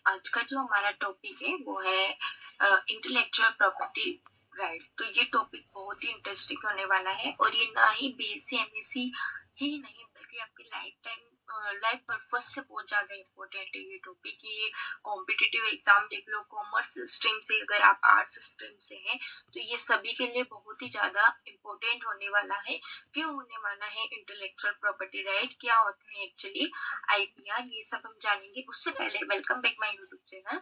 आज का जो हमारा टॉपिक है वो है इंटेलेक्चुअल प्रॉपर्टी राइट। तो ये टॉपिक बहुत ही इंटरेस्टिंग होने वाला है और ये ना ही बीएससी एमएससी ही नहीं बल्कि आपकी लाइफ पर्पज से बहुत ज्यादा इम्पोर्टेंट है ये टॉपिक। ये कॉम्पिटिटिव एग्जाम देख लो, कॉमर्स स्ट्रीम से अगर आप आर्ट्स स्ट्रीम से हैं तो ये सभी के लिए बहुत ही ज्यादा इम्पोर्टेंट होने वाला है। क्यों होने वाला है? इंटेलेक्चुअल प्रॉपर्टी राइट क्या होता है एक्चुअली, आईपीआर, ये सब हम जानेंगे। उससे पहले welcome back my YouTube channel.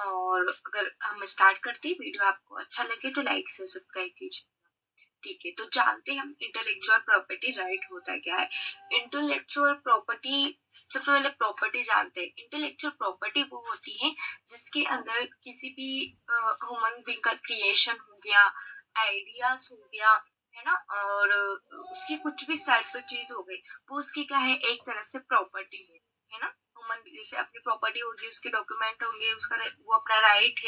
और अगर हम स्टार्ट करते हैं, वीडियो आपको अच्छा लगे तो लाइक से सब्सक्राइब कीजिए। ठीक है, तो जानते हैं हम इंटेलेक्चुअल प्रॉपर्टी राइट होता क्या है। इंटेलेक्चुअल प्रॉपर्टी, सबसे पहले प्रॉपर्टी जानते हैं। इंटेलेक्चुअल प्रॉपर्टी वो होती है जिसके अंदर किसी भी ह्यूमन बीइंग का क्रिएशन हो गया, आइडियाज हो गया, है ना, और उसकी कुछ भी सेल्फ चीज हो गई, वो उसकी क्या है, एक तरह से प्रॉपर्टी है ना। ह्यूमन जैसे अपनी प्रॉपर्टी होगी, उसके डॉक्यूमेंट होंगे, उसका वो अपना राइट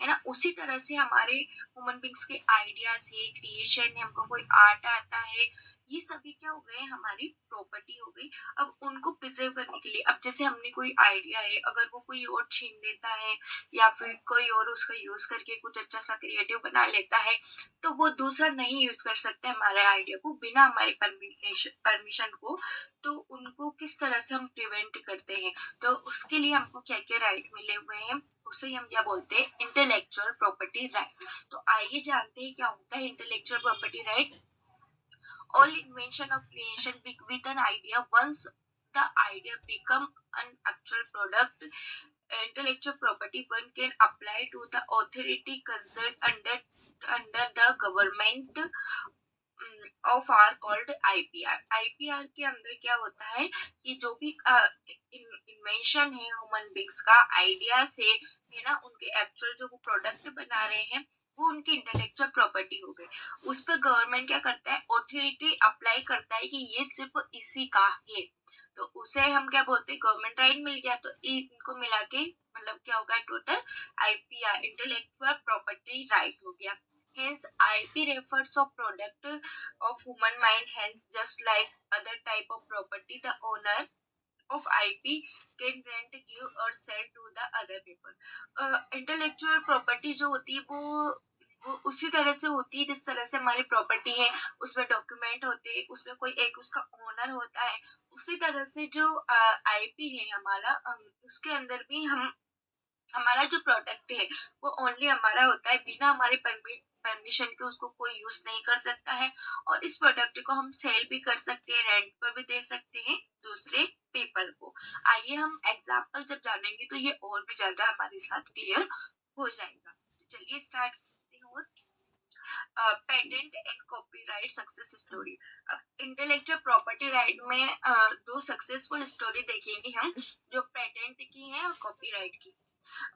है ना। उसी तरह से हमारे ह्यूमन बींग्स के आइडियाज है, क्रिएशन है, हमको कोई आर्ट आता है, ये सभी क्या हो गए, हमारी प्रॉपर्टी हो गई। अब उनको प्रिजर्व करने के लिए, अब जैसे हमने कोई आइडिया है, अगर वो कोई और छीन लेता है या फिर कोई और उसका यूज करके कुछ अच्छा सा क्रिएटिव बना लेता है, तो वो दूसरा नहीं यूज कर सकता हमारे आइडिया को बिना हमारे परमिशन को। तो उनको किस तरह से हम प्रिवेंट करते हैं, तो उसके लिए हमको क्या क्या राइट मिले हुए हैं, उसे हम क्या बोलते हैं, इंटेलेक्चुअल प्रॉपर्टी राइट। तो आइए जानते हैं क्या होता है intellectual property right. All invention of creation with an idea, once the idea become an actual product, intellectual property one can apply to the authority concerned under the government of are called IPR. IPR के अंदर क्या होता है कि जो भी invention है human beings का, आइडिया से, है ना, उनके एक्चुअल जो वो प्रोडक्ट बना रहे हैं वो उनकी इंटेलेक्चुअल प्रॉपर्टी हो गई। उस पर गवर्नमेंट क्या करता है, ऑथोरिटी अप्लाई करता है कि ये सिर्फ इसी का है, तो उसे हम क्या बोलते हैं, गवर्नमेंट राइट मिल गया। तो इनको मिला के मतलब क्या होगा, total IPR, intellectual property right हो गया। Hence, IP refers of product of human mind. Hence, just like other type of property, the owner of IP can rent, give or sell to the other people. Intellectual property जो होती है वो उसी तरह से होती है जिस तरह से हमारी प्रॉपर्टी है, उसमें डॉक्यूमेंट होते हैं, उसमें कोई एक उसका ओनर होता है। उसी तरह से जो आईपी है हमारा, उसके अंदर भी हम हमारा जो प्रोडक्ट है वो ओनली हमारा होता है, बिना हमारे परमिशन के उसको कोई यूज नहीं कर सकता है। और इस प्रोडक्ट को हम सेल भी कर सकते हैं, रेंट पर भी दे सकते हैं दूसरे पीपल को। आइए हम एग्जाम्पल जब जानेंगे तो ये और भी ज्यादा हमारे साथ क्लियर हो जाएगा। तो चलिए स्टार्ट करते हैं। और patent and copyright success story. अब इंटेलेक्चुअल प्रॉपर्टी राइट में दो सक्सेसफुल स्टोरी देखेंगे हम, जो पेटेंट की है और कॉपीराइट की।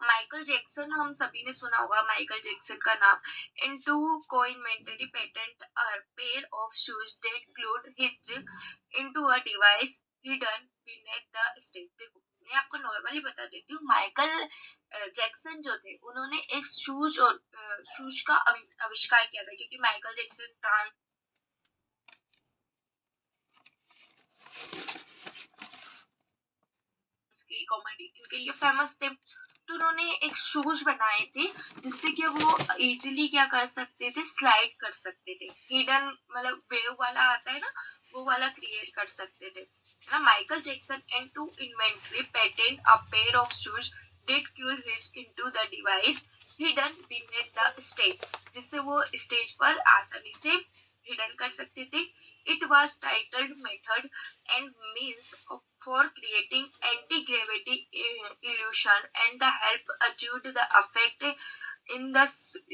माइकल जैक्सन, हम सभी ने सुना होगा माइकल जैक्सन का नाम। इन to co-inventory patent a pair of shoes that glued hitch into a device hidden beneath the stage। देखो मैं आपको नॉर्मली बता देती हूँ, माइकल जैक्सन जो थे उन्होंने एक शूज का आविष्कार किया था, क्योंकि माइकल जैक्सन ट्रांस की कॉमेडी इनके लिए फेमस थे। तो उन्होंने एक शूज बनाए थे जिससे कि वो इजीली क्या कर सकते थे, स्लाइड कर सकते थे। हिडन मतलब वेव वाला आता है ना, वो वाला क्रिएट कर सकते थे ना। Michael Jackson and to inventory patent a pair of shoes did cure his into the device hidden beneath the stage, जिससे वो स्टेज पर आसानी से हिडन कर सकते थे। It was titled method and means for creating anti-gravity illusion, and the help achieved the effect in the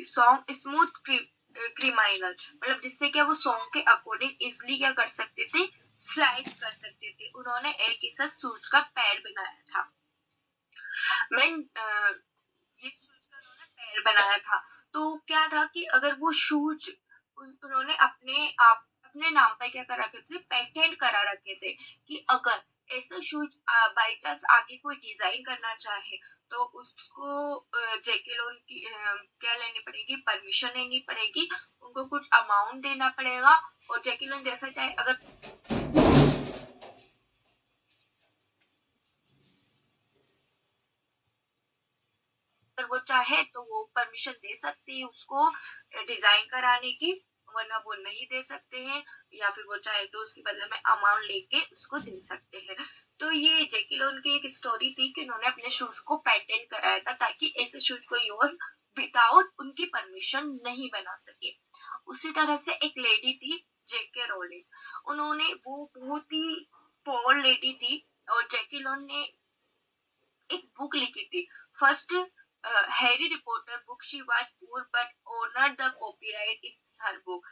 song smooth criminal, मतलब जिससे क्या वो सॉन्ग के अकॉर्डिंग इजिली क्या कर सकते थे, स्लाइस कर सकते थे। उन्होंने एक ऐसा सूज का पैर बनाया था। मैं ये शूज का उन्होंने पैर बनाया था। तो क्या था कि अगर वो शूज उन्होंने अपने नाम पर क्या करा रखे थे, पेटेंट करा रखे थे कि अगर ऐसा शूज बाई चांस आगे कोई डिजाइन करना चाहे तो उसको जेकेलोन की क्या लेनी पड़ेगी, परमिशन लेनी पड़ेगी, उनको कुछ अमाउंट देना पड़ेगा, और जेकेलोन जैसा चाहे अगर अगर वो चाहे तो वो परमिशन दे सकते हैं उसको डिजाइन कराने की, वरना वो नहीं दे सकते हैं, या फिर वो चाहे तो उसके बदले में अमाउंट लेके उसको दे सकते हैं। तो ये जैकी लोन की एक स्टोरी थी कि उन्होंने अपने शूज को पेटेंट कराया था ताकि ऐसे शूज कोई और विदाउट उनकी परमिशन नहीं बना सके। उसी तरह से एक लेडी थी जेके रोलिंग, उन्होंने वो बहुत ही पुअर लेडी थी और जैकी लोन ने एक बुक लिखी थी, first Harry reporter book. She was poor but honoured the copyright in her book.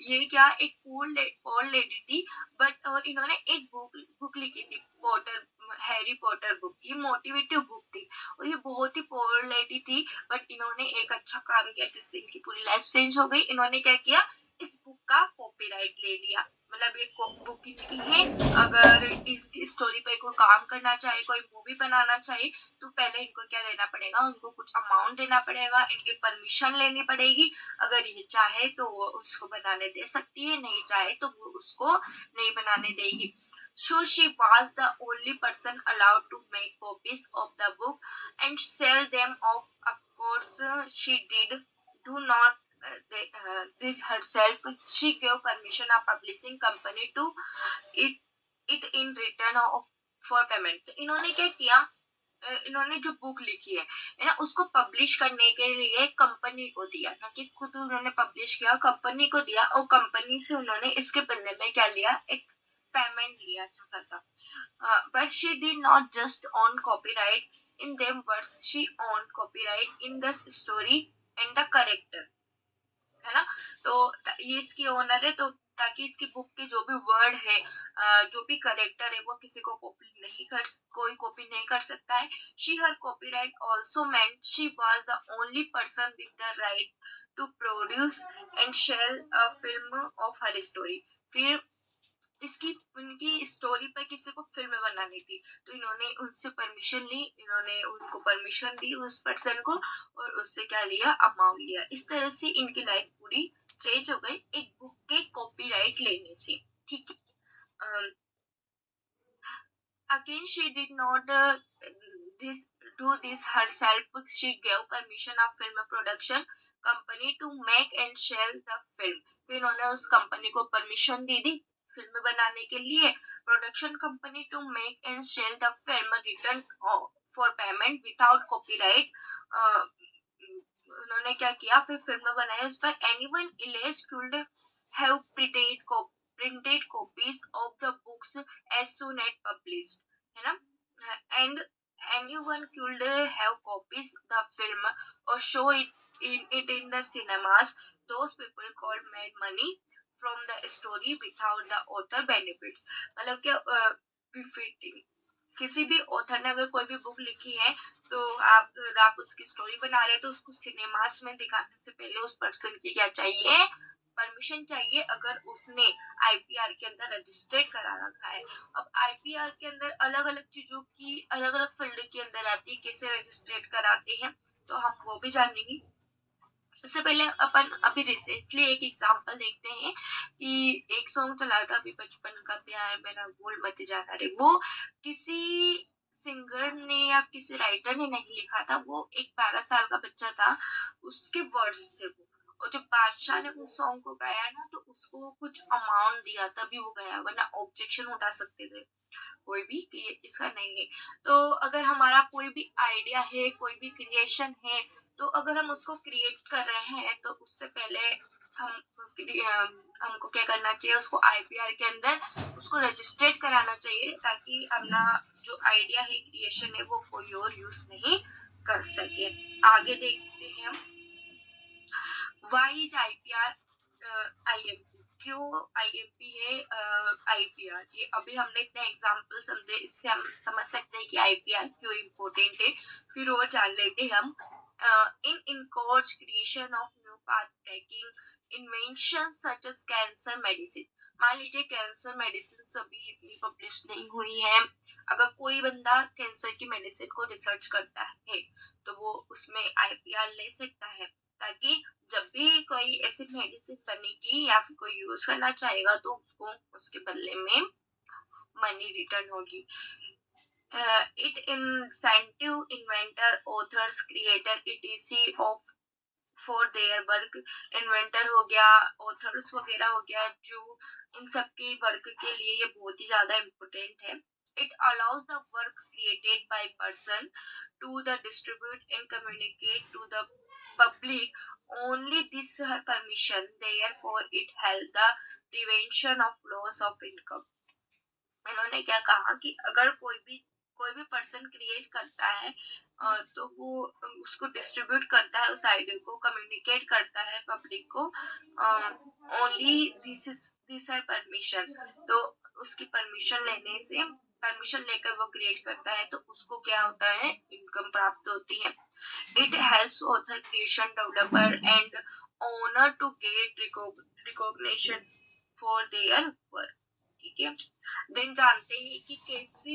ये क्या एक पुअर लेडी थी बट, और इन्होंने एक बुक लिखी थी पॉटर, हैरी पॉटर बुक। ये मोटिवेटिव बुक थी और ये बहुत ही पुअर लेडी थी, बट इन्होंने एक अच्छा काम किया जिससे इनकी पूरी लाइफ चेंज हो गई। इन्होंने क्या किया, इस बुक का कॉपीराइट ले लिया, मतलब ये बुक इनकी है। अगर इस स्टोरी पे कोई काम करना चाहे, कोई मूवी बनाना चाहे, तो पहले इनको क्या देना पड़ेगा, उनको कुछ अमाउंट देना पड़ेगा, इनकी परमिशन लेनी पड़ेगी। अगर ये चाहे तो वो उसको बनाने दे सकती है, नहीं चाहे तो वो उसको नहीं बनाने देगी। So she was the only person allowed to make copies of the book and sell them off. Of course, she did do not this herself. She gave permission of publishing company to it in return of for payment. तो इन्होंने क्या किया, इन्होंने जो book लिखी है ना, उसको पब्लिश करने के लिए कंपनी को दिया, ना कि खुद उन्होंने पब्लिश किया, कंपनी को दिया और कंपनी से उन्होंने इसके बदले में क्या लिया, एक पेमेंट लिया छोटा सा। But she did not just on copyright in them words, she on copyright in the story and the character, है ना। तो ये इसकी ओनर है, तो ताकि इसकी बुक के जो भी वर्ड है, जो भी करेक्टर है, वो किसी को कोई कॉपी नहीं कर सकता है। She her copyright also meant she was the only person with the right to produce and share a film of her story. फिर इसकी उनकी स्टोरी पर किसी को फिल्म बनानी थी, तो इन्होंने उनसे परमिशन ली, इन्होंने उनको परमिशन दी उस पर्सन को, और उससे क्या लिया, अमाउंट लिया। इस तरह से इनकी लाइफ पूरी चेंज हो गई एक बुक के कॉपीराइट लेने से, ठीक है। Again, she did not this do this herself. She gave permission of film production company to make and sell the film. तो इन्होंने उस कंपनी को परमिशन दे दी फिल्म बनाने के लिए। Production company to make and sell the film, return for payment without copyright. उन्होंने क्या किया, फिर फिल्म बनाई उस पर। Anyone else could have printed copies of the books as soon as published, है ना। And anyone could have copies the film or show it in the cinemas. Those people called made money from the story without the author benefits. मतलब क्या, befitting किसी भी author ने अगर कोई भी बुक लिखी है, तो आप उसकी स्टोरी बना रहे हैं, तो उसको सिनेमास में दिखाने से पहले उस पर्सन की क्या चाहिए, परमिशन चाहिए, अगर उसने आईपीआर के अंदर रजिस्टर्ड करा रखा है। अब आईपीआर के अंदर अलग अलग चीजों की अलग अलग फील्ड के अंदर आती है, कैसे रजिस्टर्ड कराते हैं, तो हम वो भी जानेंगे। उससे पहले अपन अभी रिसेंटली एक एग्जांपल देखते हैं कि एक सॉन्ग चला था अभी, बचपन का प्यार मेरा भूल मत जाना रे। वो किसी सिंगर ने या किसी राइटर ने नहीं लिखा था, वो एक 12 साल का बच्चा था, उसके वर्ड्स थे वो। और जब बादशाह ने उस सॉन्ग को गाया ना, तो उसको कुछ अमाउंट दिया तभी वो गाया, वरना ऑब्जेक्शन उठा सकते थे कोई भी कि ये इसका नहीं है। तो अगर हमारा कोई भी आइडिया है, कोई भी क्रिएशन है, तो अगर हम उसको क्रिएट कर रहे हैं, तो उससे पहले हम हमको क्या करना चाहिए, उसको आईपीआर के अंदर उसको रजिस्टर्ड कराना चाहिए, ताकि अपना जो आइडिया है, क्रिएशन है, वो कोई और यूज नहीं कर सके। आगे देखते हैं हम, वाई इज आईपीआर आईएमपी, क्यों आईएमपी है आईपीआर। ये अभी हमने इतने एग्जांपल समझे, इससे हम समझ सकते हैं कि आईपीआर क्यों इम्पोर्टेंट है। फिर और जान लेते हैं हम, in encourage creation of new path breaking invention such as cancer medicine. मान लीजिए कैंसर मेडिसिन अभी इतनी पब्लिश नहीं हुई है, अगर कोई बंदा कैंसर की मेडिसिन को रिसर्च करता है, तो वो उसमें आईपीआर ले सकता है, ताकि जब भी कोई ऐसी मेडिसिन बनेगी या फिर कोई यूज करना चाहेगा, तो उसको उसके बदले में मनी रिटर्न होगी। It incentive inventor, authors, creator, etc. of for their work. Inventor हो गया, ऑथर्स वगैरह हो गया, जो इन सब के वर्क के लिए ये बहुत ही ज्यादा इम्पोर्टेंट है। It allows the work created by person to the distribute and communicate to the public only this permission, therefore it help the prevention of loss of income. इन्होंने क्या कहा कि अगर कोई भी पर्सन क्रिएट करता है तो वो उसको डिस्ट्रीब्यूट करता है, उस आइडिया को कम्युनिकेट करता है पब्लिक को, ओनली दिस है परमिशन। तो उसकी परमिशन लेकर वो क्रिएट करता है तो उसको क्या होता है, इनकम प्राप्त होती है। It helps author, creation developer and owner to get recognition for their work. ठीक है, देन जानते हैं कि कैसे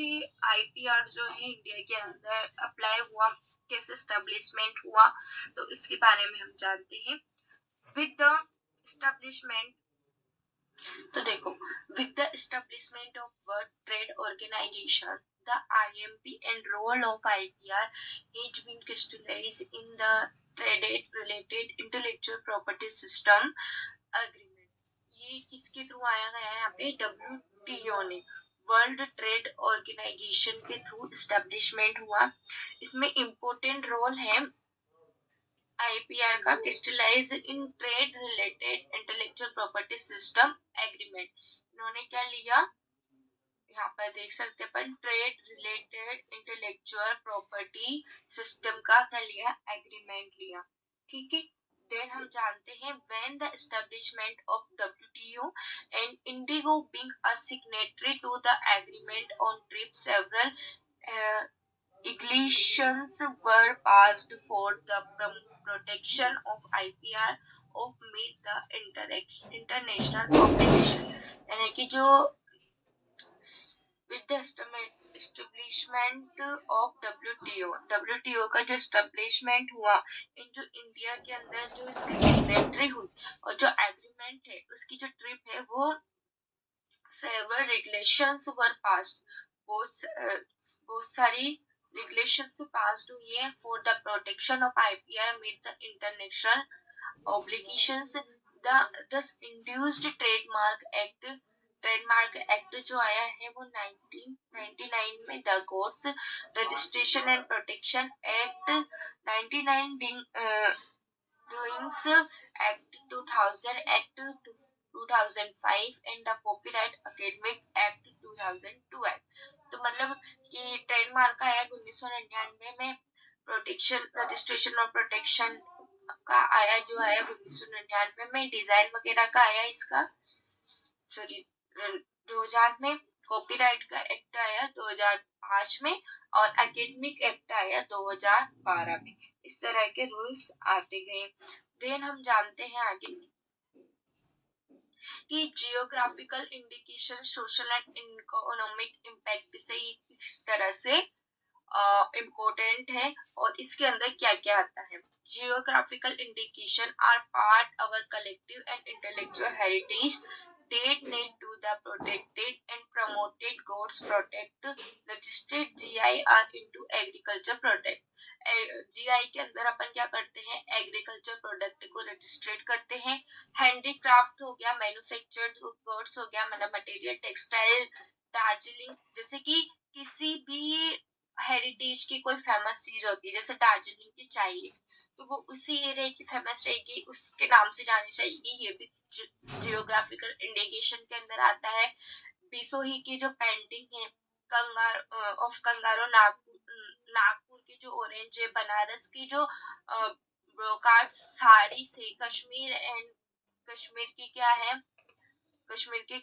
आईपीआर जो है इंडिया के अंदर अप्लाई हुआ, कैसे एस्टेब्लिशमेंट हुआ, तो इसके बारे में हम जानते हैं। विद द एस्टेब्लिशमेंट, तो देखो, with the establishment of World Trade Organization, the IMP and role of IPR has been crystallized in the trade related intellectual property system agreement। ये किसके थ्रू आया गया है, यहाँ पे WTO ने, वर्ल्ड ट्रेड ऑर्गेनाइजेशन के थ्रू एस्टेब्लिशमेंट हुआ। इसमें इम्पोर्टेंट रोल है आईपीआर का, crystallize in trade related intellectual property system agreement. इन्होंने क्या लिया, यहाँ पर देख सकते हैं, trade related intellectual property system का क्या लिया, एग्रीमेंट लिया। ठीक है, देन हम जानते हैं when the establishment of WTO and India being a signatory to the agreement on trade, several regulations were passed for the protection of IPR of meet the international obligation। यानी कि जो with the establishment of WTO का जो establishment हुआ, इन जो India के अंदर जो इसकी सिग्नेटरी हुई और जो एग्रीमेंट है उसकी जो ट्रिप है, वो several regulations were passed, बहुत सारी regulations passed हुई है for the protection of IPR meet the international obligations। thus induced trademark act जो आया है वो 1999 में, the goods registration and protection act 99 doings act 2000 act 2005 and the copyright academic act 2002 act. तो मतलब कि ट्रेडमार्क आया 1999 में, प्रोटेक्शन रजिस्ट्रेशन और प्रोटेक्शन का आया जो आया 1999 में, डिजाइन वगैरह का आया इसका सॉरी 2000 में, कॉपीराइट का एक्ट आया 2005 में और एकेडमिक एक्ट आया 2012 में। इस तरह के रूल्स आते गए। देन हम जानते हैं आगे कि geographical indication social and economic impact से इस तरह से इम्पोर्टेंट है और इसके अंदर क्या क्या आता है। Geographical indication are part our collective and intellectual heritage that need to the protected and promoted goods protect registered GI are into agriculture product. GI के अंदर अपन क्या करते हैं, एग्रीकल्चर प्रोडक्ट को रजिस्ट्रेट करते हैं। हैंडीक्राफ्ट हो गया, मैन्युफैक्चर्ड गुड्स हो गया, मतलब मटेरियल टेक्सटाइल, दार्जिलिंग, जैसे कि किसी भी हेरिटेज की कोई फेमस चीज होती है, जैसे दार्जिलिंग की चाय, तो वो उसी एरिया की फेमस रहेगी, उसके नाम से जानी चाहिए, ये भी जियोग्राफिकल इंडिकेशन के अंदर आता है। बिसोही की जो पेंटिंग है, कंगारो नागपुर की जो ऑरेंज है, बनारस की जो ब्रोकार्ड साड़ी से कश्मीर की क्या है, कश्मीर के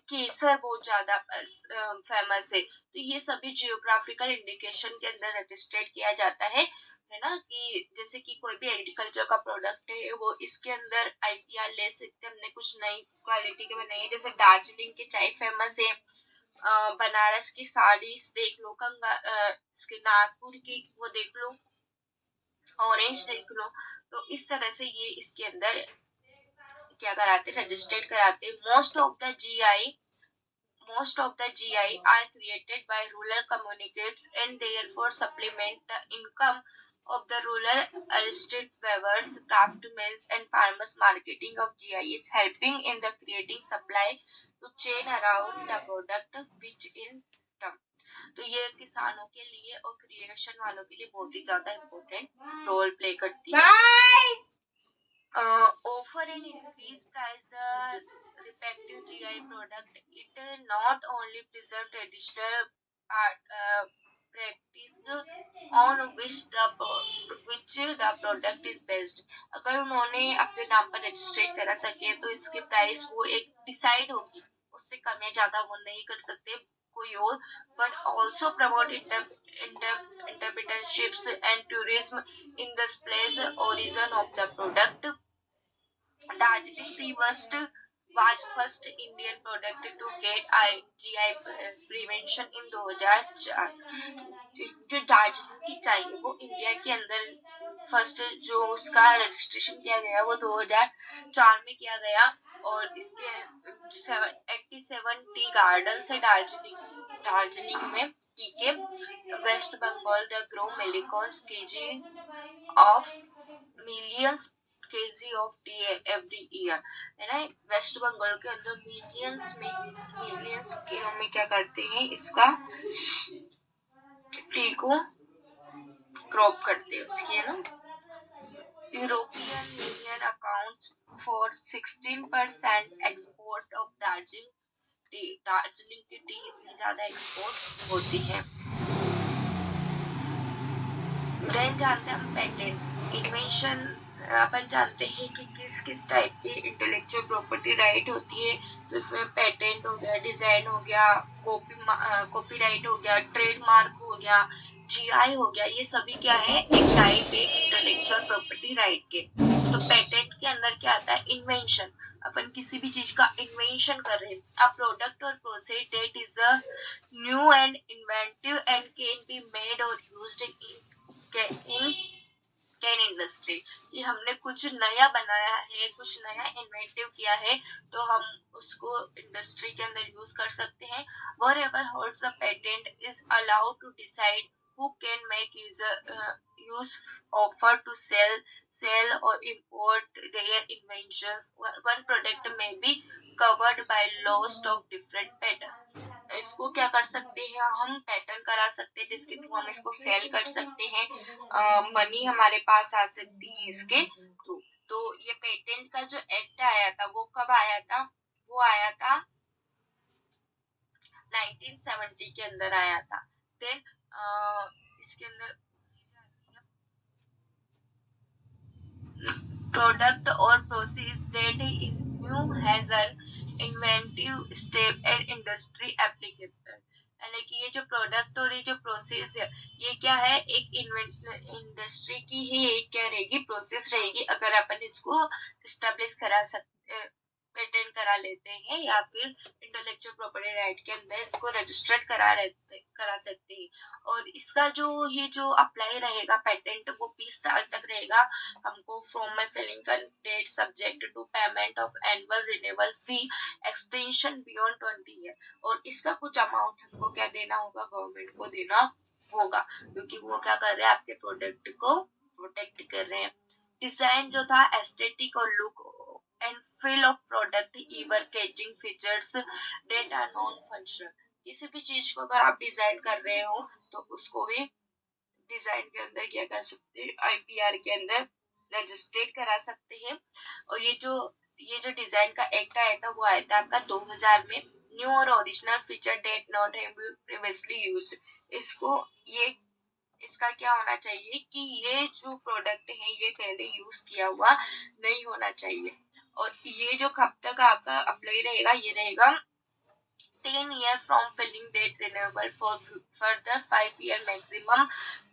केसर बहुत ज्यादा फेमस है। तो ये सभी जियोग्राफिकल इंडिकेशन के अंदर रजिस्टर्ड किया जाता है ना, कि जैसे कि कोई भी एग्रीकल्चर का प्रोडक्ट है वो इसके अंदर आईपीआर ले सकते हैं, हमने कुछ नई क्वालिटी के बनाई है, जैसे दार्जिलिंग की चाय फेमस है, बनारस की साड़ीज देख लो, नागपुर की वो देख लो, ऑरेंज देख लो। तो इस तरह से ये इसके अंदर क्या कराते, रजिस्टर्ड कराते। Most of the GI most of the GI are created by rural communities and therefore supplement the income of the rural estate weavers, craftsmen, and farmers. Marketing of GI is helping in the creating supply to chain around the product which in term. तो ये किसानों के लिए और creation वालों के लिए बहुत ही ज्यादा इम्पोर्टेंट रोल प्ले करती है. Offer an increased price the respective GI product. It not only preserve traditional practice on which the product is based. अगर उन्होंने अपने नाम पर रजिस्ट्रेट करा सके तो इसकी प्राइस वो एक डिसाइड होगी, उससे कम या ज्यादा वो नहीं कर सकते कोई और, but also promote entrepreneurships and tourism in the place origin of the product. Darjeeling tea was first Indian product to get GI prevention in 2004. जो दार्जिलिंग की चाय है वो इंडिया के अंदर फर्स्ट जो उसका रजिस्ट्रेशन किया गया वो 2004 में किया गया. और इसके 87 टी गार्डन है दार्जिलिंग में टी के. West Bengal the grow millions KG of millions KG of tea every year, है ना. वेस्ट बंगाल के अंदर मिलियंस किलो में क्या करते हैं, इसका टी को क्रॉप करते हैं उसकी, है ना. European union accounts for 16% export of Darjeeling T. Darjeeling की टी इतनी ज्यादा एक्सपोर्ट होती है. देन जानते हैं हम पेटेंट इन्वेंशन. अपन जानते हैं कि किस किस टाइप की इंटेलेक्चुअल प्रॉपर्टी राइट होती है. तो इसमें पेटेंट हो गया, डिजाइन हो गया, कॉपीराइट हो गया, ट्रेडमार्क हो गया, जीआई हो गया. ये सभी क्या है, एक टाइप है इंटेलेक्चुअल प्रॉपर्टी राइट के. तो पेटेंट के अंदर क्या आता है, इन्वेंशन. अपन किसी भी चीज का इन्वेंशन कर रहे हैं. अ प्रोडक्ट और process that is a new and inventive and can be made और यूज्ड इन कैन इंडस्ट्री. ये हमने कुछ नया बनाया है, कुछ नया इन्वेंटिव किया है, तो हम उसको इंडस्ट्री के अंदर यूज कर सकते हैं. wherever holds the patent is allowed to decide who can make use offer to sell or import their inventions. One product may be covered by laws of different patents. इसको क्या कर सकते हैं, हम पैटर्न करा सकते हैं जिसके थ्रू हम इसको सेल कर सकते हैं. मनी हमारे पास आ सकती है इसके थ्रू. तो ये पेटेंट का जो एक्ट आया था वो कब आया था, वो आया था 1970 के अंदर आया था. देन इसके अंदर प्रोडक्ट और process that is new has an inventive step and industry applicable. यानी कि ये जो प्रोडक्ट और ये जो प्रोसेस है ये क्या है, एक इंडस्ट्री की ही एक क्या रहेगी, प्रोसेस रहेगी. अगर अपन इसको एस्टेब्लिश करा सकते, पेटेंट करा लेते हैं या फिर इंटेलेक्चुअल प्रॉपर्टी राइट के अंदर इसको रजिस्टर्ड करा सकते हैं. और इसका जो ये जो अप्लाई रहेगा पेटेंट वो 20 साल तक रहेगा. हमको फ्रॉम माय फिलिंग का date subject to payment of annual renewal fee extension beyond 20 year. और इसका कुछ अमाउंट हमको क्या देना होगा, गवर्नमेंट को देना होगा, क्योंकि वो क्या कर रहे हैं, आपके प्रोडक्ट को प्रोटेक्ट कर रहे हैं. डिजाइन जो था एस्थेटिक और look and feel of product even catching features that are non-functional. किसी भी चीज को अगर आप डिजाइन कर रहे हो तो उसको भी डिजाइन के अंदर क्या कर सकते हैं, आईपीआर के अंदर रजिस्ट्रेट करा सकते हैं. और ये जो डिजाइन का एक्ट आया था वो आया था आपका 2000 में. न्यू और original feature that not have previously used. इसका क्या होना चाहिए कि ये जो प्रोडक्ट है ये पहले यूज किया हुआ नहीं होना चाहिए. और ये जो कब तक आपका अप्लाई रहेगा, ये रहेगा 10 year from filling date renewable for further 5 year maximum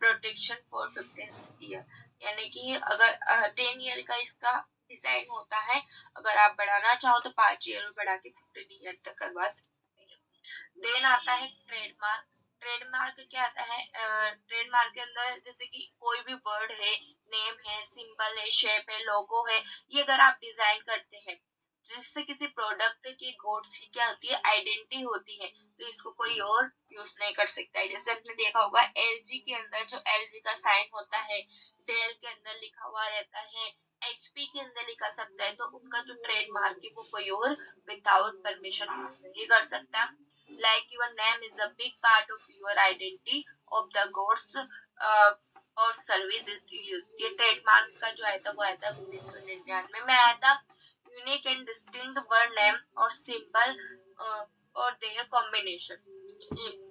protection for 15 year. यानी कि अगर 10 year का इसका डिजाइन होता है, अगर आप बढ़ाना चाहो तो 5 ईयर बढ़ा के 15 ईयर तक करवा सकते हैं. देन आता है ट्रेडमार्क. ट्रेडमार्क क्या आता है, ट्रेडमार्क के अंदर जैसे कि कोई भी वर्ड है, नेम है, सिंबल है, शेप है, लोगो है, ये अगर आप डिजाइन करते हैं जिससे किसी प्रोडक्ट की गुड्स की क्या होती है आइडेंटिटी होती है, तो इसको कोई और यूज नहीं कर सकता है। जैसे आपने देखा होगा एलजी के अंदर जो एलजी का साइन होता है, डेल के अंदर लिखा हुआ रहता है, एचपी के अंदर लिखा सकता है, तो उनका जो ट्रेडमार्क है वो कोई और विदाउट परमिशन यूज नहीं कर सकता। Like your name is a big part of your identity of the goods और सर्विस। ये ट्रेडमार्क का जो आया था वो आया था 1999 में आया था। Unique and distinct word name और सिंबल और देयर कॉम्बिनेशन।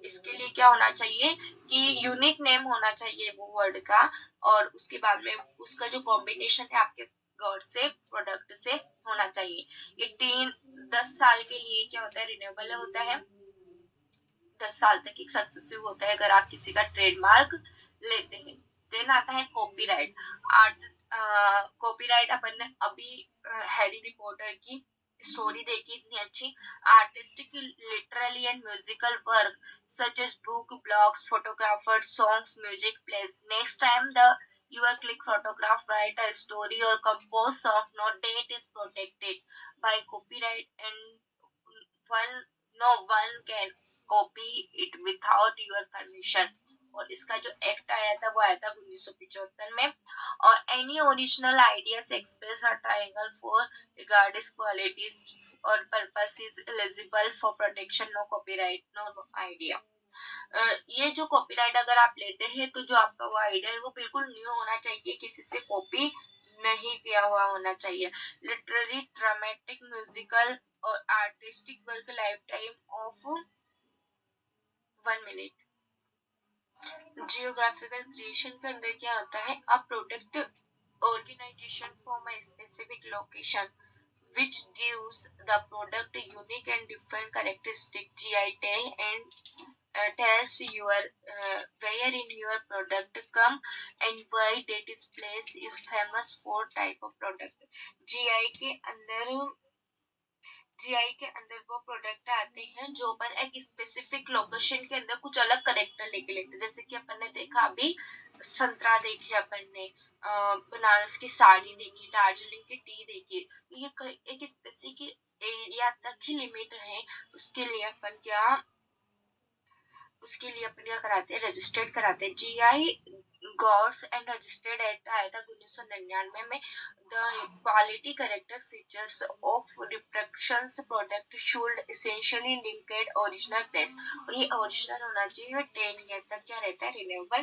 इसके लिए क्या होना चाहिए कि यूनिक नेम होना चाहिए वो वर्ड का, और उसके बाद में उसका जो कॉम्बिनेशन है आपके वर्ड से प्रोडक्ट से होना चाहिए। ये 10 साल के लिए क्या होता है रिन्यूएबल होता है, 10 साल तक एक सक्सेसिव होता है अगर आप किसी का ट्रेडमार्क लेते हैं। देन आता है कॉपीराइट। आर्ट कॉपीराइट अपन ने अभी हैरी पॉटर की स्टोरी देखी इतनी अच्छी। Artistic literally and musical work such as book, blogs, photographer, songs, music place. Next time the your click photograph, write a story or compose song, no date is protected by copyright and one can copy it without your permission। और इसका जो act आया था वो आया था 1975 में। और any original ideas express a triangle for regardless qualities और purpose is eligible for protection, no copyright, no idea। ये जो कॉपीराइट अगर आप लेते हैं तो जो आपका वो आइडिया है वो बिल्कुल न्यू होना चाहिए, किसी से कॉपी नहीं किया हुआ होना चाहिए। लिटरेरी, ड्रामेटिक, म्यूजिकल और artistic work lifetime of 1 minute. Geographical creation के अंदर क्या होता है, a product organization from a specific location which gives the product a unique and different characteristic। GI tell and tells your where in your product come and why that is place is famous for type of product। GI के अंदर GI के अंदर वो product आते हैं जो अपन एक specific location के अंदर कुछ अलग करेक्टर लेके लेते हैं। जैसे कि अपन ने देखा अभी संतरा देखी, अपन ने बनारस की साड़ी देखी, दार्जिलिंग की टी देखी। ये एक स्पेसिफिक एरिया तक ही लिमिट है, उसके लिए अपन क्या कराते हैं, रजिस्टर्ड कराते हैं। GI gods and registered act आया था 1999 में। The quality character features of reproductions product should essentially linked original place. और ये ओरिजिनल होना चाहिए, 10 ईयर तक क्या रहता है रिन्यूएबल